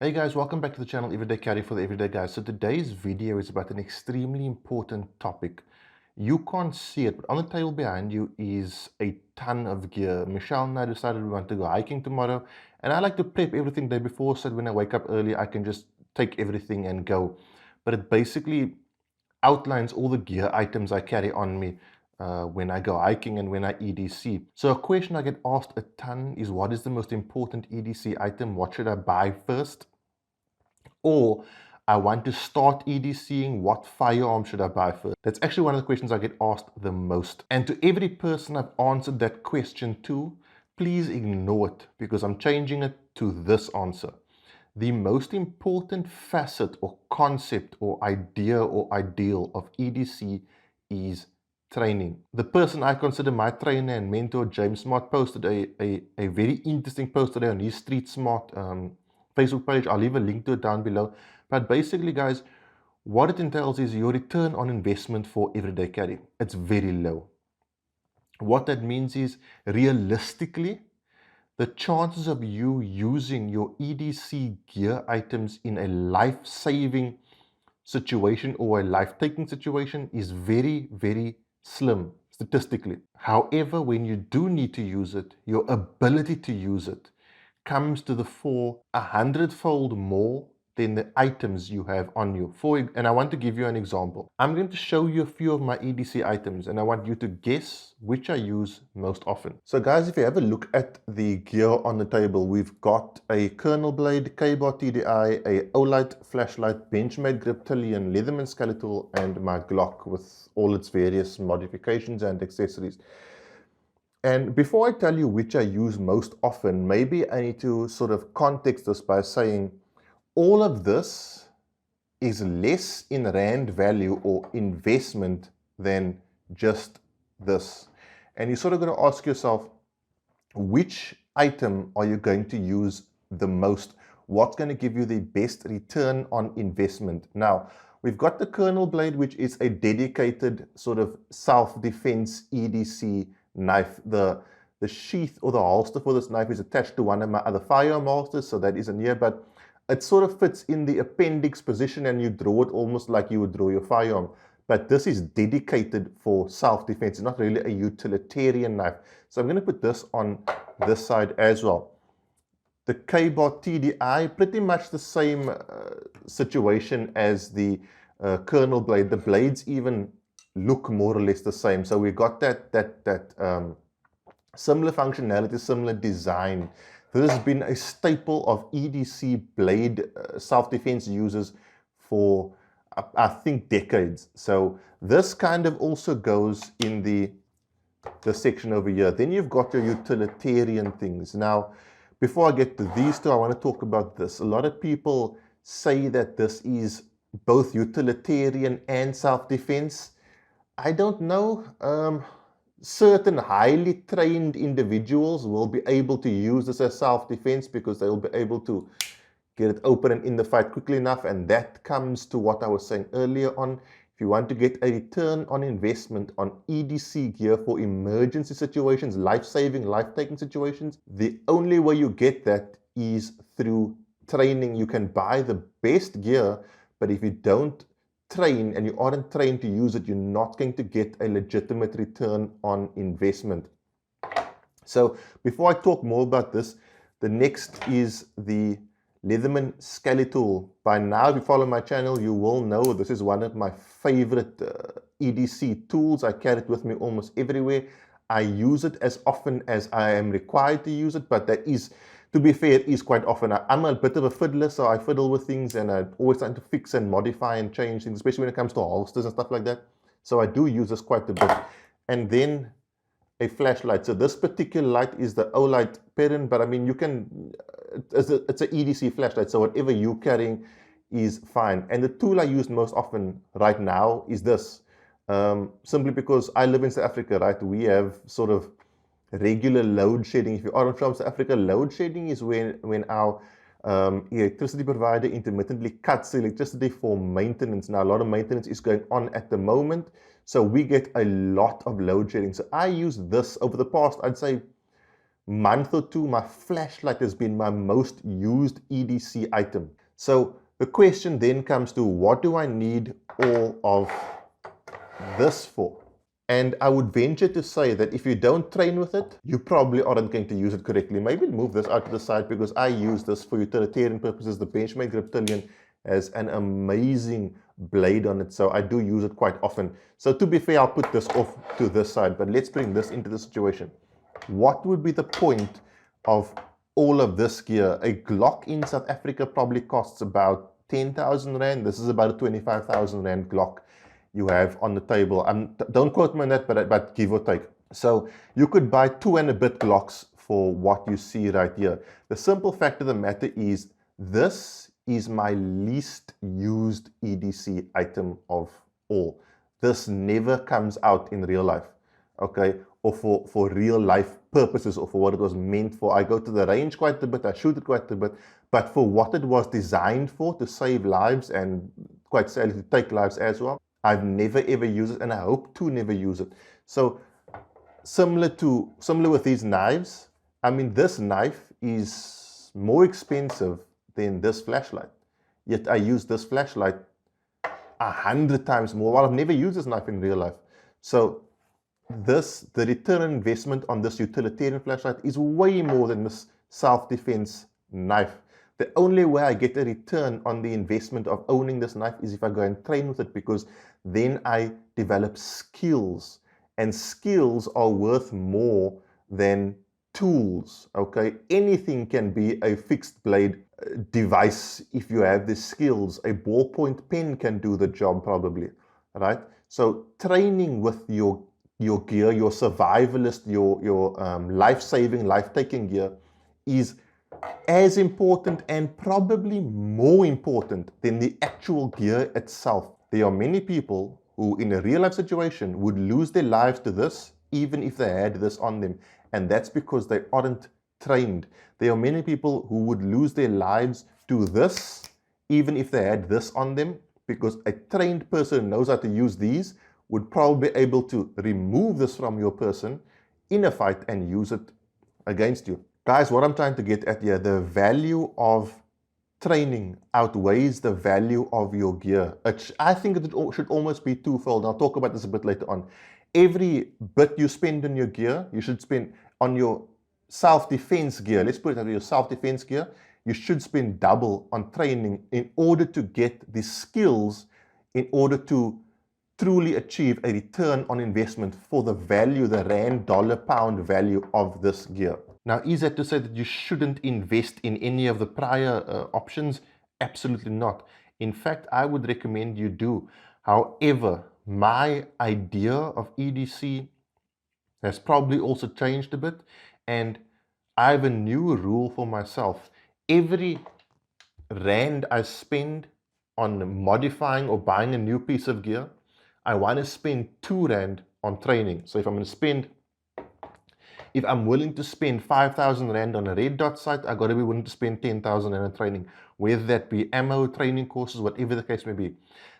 Hey guys, welcome back to the channel Everyday Carry for the Everyday Guys. So today's video is about an extremely important topic. You can't see it, but on the table behind you is a ton of gear. Michelle and I decided we want to go hiking tomorrow, and I like to prep everything the day before so that when I wake up early, I can just take everything and go. But it basically outlines all the gear items I carry on me when I go hiking and when I EDC. So a question I get asked a ton is, what is the most important EDC item? What should I buy first? Or I want to start EDCing, what firearm should I buy first? That's actually one of the questions I get asked the most. And to every person I've answered that question to, please ignore it because I'm changing it to this answer. The most important facet or concept or idea or ideal of EDC is training. The person I consider my trainer and mentor, James Smart, posted a very interesting post today on his Street Smart Facebook page. I'll leave a link to it down below. But basically, guys, what it entails is your return on investment for everyday carry. It's very low. What that means is, realistically, the chances of you using your EDC gear items in a life-saving situation or a life-taking situation is very, very slim statistically. However, when you do need to use it, your ability to use it comes to the fore 100-fold more than the items you have on you. And I want to give you an example. I'm going to show you a few of my EDC items and I want you to guess which I use most often. So guys, if you have a look at the gear on the table, we've got a Colonel Blade, K-Bar TDI, a Olight flashlight, Benchmade grip Tillian, Leatherman skeletal, and my Glock with all its various modifications and accessories. And before I tell you which I use most often, maybe I need to sort of context this by saying all of this is less in rand value or investment than just this. And you're sort of going to ask yourself, which item are you going to use the most? What's going to give you the best return on investment? Now, we've got the Colonel Blade, which is a dedicated sort of self-defense EDC knife. The sheath or the holster for this knife is attached to one of my other firearm holsters, so that isn't here, but it sort of fits in the appendix position and you draw it almost like you would draw your firearm. But this is dedicated for self-defense. It's not really a utilitarian knife. So I'm going to put this on this side as well. The K-Bar TDI, pretty much the same situation as the Colonel Blade. The blades even look more or less the same. So we got that similar functionality, similar design. This has been a staple of EDC blade self-defense users for, I think, decades. So this kind of also goes in the section over here. Then you've got your utilitarian things. Now, before I get to these two, I want to talk about this. A lot of people say that this is both utilitarian and self-defense. I don't know. Certain highly trained individuals will be able to use this as self-defense because they'll be able to get it open and in the fight quickly enough. And that comes to what I was saying earlier on. If you want to get a return on investment on EDC gear for emergency situations, life-saving, life-taking situations, the only way you get that is through training. You can buy the best gear, but if you don't train and you aren't trained to use it, you're not going to get a legitimate return on investment. So before I talk more about this, the next is the Leatherman skeletal. By now, if you follow my channel, you will know this is one of my favorite EDC tools. I carry it with me almost everywhere. I use it as often as I am required to use it, but that is, to be fair, it is quite often. I'm a bit of a fiddler, so I fiddle with things and I'm always trying to fix and modify and change things, especially when it comes to holsters and stuff like that. So I do use this quite a bit. And then a flashlight. So this particular light is the Olight Perrin, but I mean, you can, it's an EDC flashlight, so whatever you're carrying is fine. And the tool I use most often right now is this. Simply because I live in South Africa, right? We have sort of regular load shedding. If you are from South Africa, load shedding is when our electricity provider intermittently cuts electricity for maintenance. Now, a lot of maintenance is going on at the moment, so we get a lot of load shedding. So I use this over the past, I'd say, month or two, my flashlight has been my most used EDC item. So the question then comes to, what do I need all of this for? And I would venture to say that if you don't train with it, you probably aren't going to use it correctly. Maybe move this out to the side, because I use this for utilitarian purposes. The Benchmade Griptilian has an amazing blade on it, so I do use it quite often. So to be fair, I'll put this off to this side, but let's bring this into the situation. What would be the point of all of this gear? A Glock in South Africa probably costs about 10,000 Rand. This is about a 25,000 Rand Glock you have on the table. Don't quote me on that, but give or take. So you could buy 2 and a bit Glocks for what you see right here. The simple fact of the matter is, this is my least used EDC item of all. This never comes out in real life, okay, or for real life purposes, or for what it was meant for. I go to the range quite a bit, I shoot it quite a bit, but for what it was designed for, to save lives and quite sadly to take lives as well, I've never ever used it, and I hope to never use it. So similar with these knives, I mean, this knife is more expensive than this flashlight, yet I use this flashlight 100 times more. Well, I've never used this knife in real life. So the return on investment on this utilitarian flashlight is way more than this self-defense knife. The only way I get a return on the investment of owning this knife is if I go and train with it, because then I develop skills, and skills are worth more than tools, okay? Anything can be a fixed blade device if you have the skills. A ballpoint pen can do the job probably, right? So training with your gear, your survivalist, your life-saving, life-taking gear is as important, and probably more important than the actual gear itself. There are many people who in a real life situation would lose their lives to this even if they had this on them, and that's because they aren't trained. There are many people who would lose their lives to this even if they had this on them, because a trained person who knows how to use these would probably be able to remove this from your person in a fight and use it against you. Guys, what I'm trying to get at here, the value of training outweighs the value of your gear. I think it should almost be twofold. I'll talk about this a bit later on. Every bit you spend on your gear, you should spend on your self-defense gear. Let's put it on your self-defense gear. You should spend double on training in order to get the skills, in order to truly achieve a return on investment for the value, the rand, dollar, pound value of this gear. Now, is that to say that you shouldn't invest in any of the prior options? Absolutely not. In fact, I would recommend you do. However, my idea of EDC has probably also changed a bit, and I have a new rule for myself. Every rand I spend on modifying or buying a new piece of gear, I want to spend 2 rand on training. So if I'm willing to spend 5,000 Rand on a red dot sight, I got to be willing to spend 10,000 Rand on training, whether that be ammo, training courses, whatever the case may be.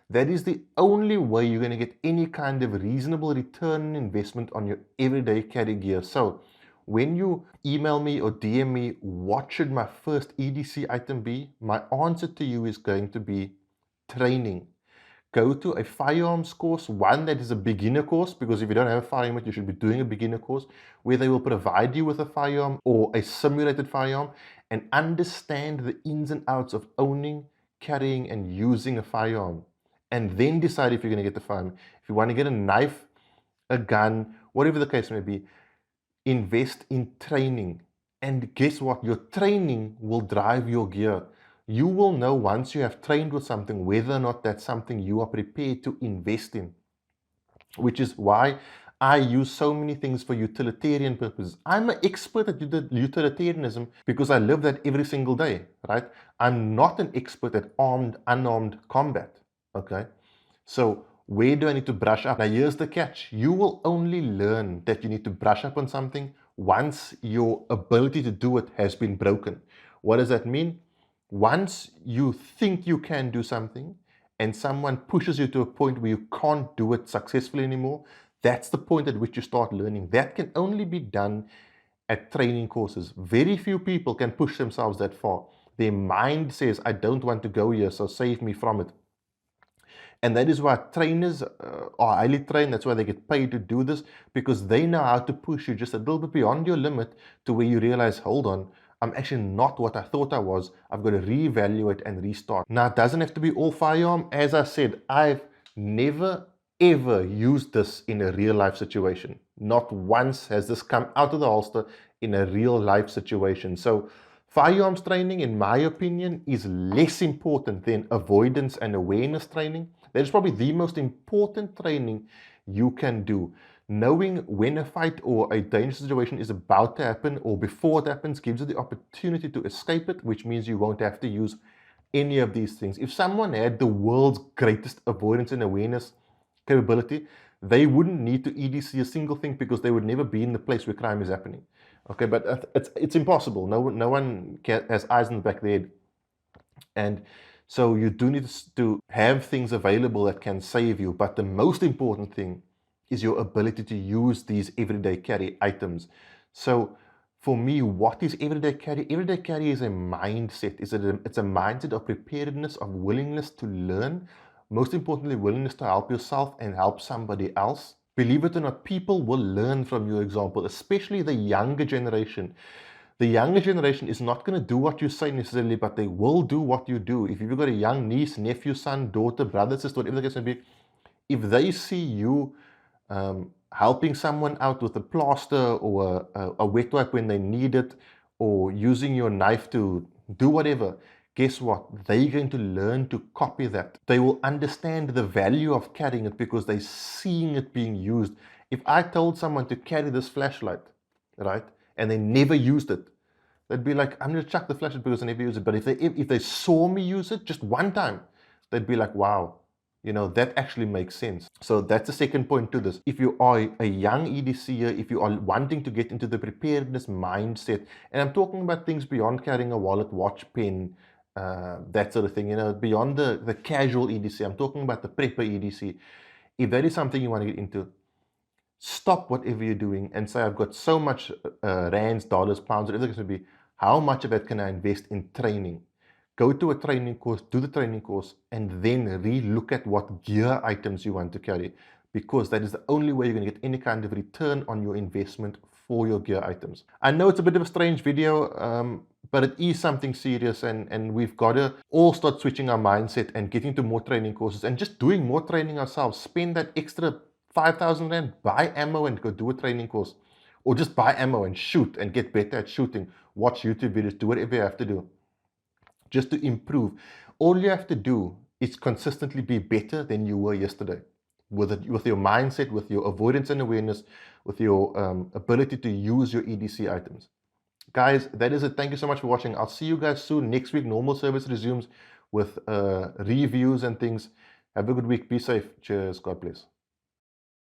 That is the only way you're going to get any kind of reasonable return on investment on your everyday carry gear. So when you email me or DM me, what should my first EDC item be? My answer to you is going to be training. Go to a firearms course, one that is a beginner course, because if you don't have a firearm, you should be doing a beginner course where they will provide you with a firearm or a simulated firearm, and understand the ins and outs of owning, carrying, and using a firearm. And then decide if you're going to get the firearm. If you want to get a knife, a gun, whatever the case may be, invest in training. And guess what? Your training will drive your gear. You will know once you have trained with something whether or not that's something you are prepared to invest in, which is why I use so many things for utilitarian purposes. I'm an expert at utilitarianism because I live that every single day, right? I'm not an expert at armed, unarmed combat, okay? So where do I need to brush up? Now here's the catch. You will only learn that you need to brush up on something once your ability to do it has been broken. What does that mean? Once you think you can do something and someone pushes you to a point where you can't do it successfully anymore, that's the point at which you start learning. That can only be done at training courses. Very few people can push themselves that far. Their mind says, I don't want to go here, so save me from it. And that is why trainers are highly trained. That's why they get paid to do this, because they know how to push you just a little bit beyond your limit to where you realize, hold on, I'm actually not what I thought I was. I've got to reevaluate and restart. Now, it doesn't have to be all firearm. As I said, I've never ever used this in a real life situation. Not once has this come out of the holster in a real life situation. So firearms training, in my opinion, is less important than avoidance and awareness training. That is probably the most important training you can do. Knowing when a fight or a dangerous situation is about to happen or before it happens gives you the opportunity to escape it, which means you won't have to use any of these things. If someone had the world's greatest avoidance and awareness capability, they wouldn't need to EDC a single thing, because they would never be in the place where crime is happening. Okay, but it's impossible. No one has eyes in the back of their head. And so you do need to have things available that can save you. But the most important thing is your ability to use these everyday carry items. So for me, what is everyday carry? Everyday carry is a mindset. It's a mindset of preparedness, of willingness to learn. Most importantly, willingness to help yourself and help somebody else. Believe it or not, people will learn from your example, especially the younger generation. The younger generation is not going to do what you say necessarily, but they will do what you do. If you've got a young niece, nephew, son, daughter, brother, sister, whatever the case may be, if they see you helping someone out with a plaster or a wet wipe when they need it, or using your knife to do whatever, guess what? They're going to learn to copy that. They will understand the value of carrying it because they're seeing it being used. If I told someone to carry this flashlight, right, and they never used it, they'd be like, I'm going to chuck the flashlight because I never use it. But if they saw me use it just one time, they'd be like, wow, that actually makes sense. So that's the second point to this. If you are a young EDCer, if you are wanting to get into the preparedness mindset, and I'm talking about things beyond carrying a wallet, watch, pen, that sort of thing, beyond the casual EDC, I'm talking about the prepper EDC. If that is something you want to get into, stop whatever you're doing and say, I've got so much rands, dollars, pounds, whatever it's going to be. How much of that can I invest in training? Go to a training course, do the training course, and then re-look at what gear items you want to carry, because that is the only way you're going to get any kind of return on your investment for your gear items. I know it's a bit of a strange video, but it is something serious, and we've got to all start switching our mindset and getting to more training courses and just doing more training ourselves. Spend that extra 5,000 Rand, buy ammo and go do a training course. Or just buy ammo and shoot and get better at shooting. Watch YouTube videos, do whatever you have to do just to improve. All you have to do is consistently be better than you were yesterday. With your mindset, with your avoidance and awareness, with your ability to use your EDC items. Guys, that is it. Thank you so much for watching. I'll see you guys soon. Next week, normal service resumes with reviews and things. Have a good week. Be safe. Cheers. God bless.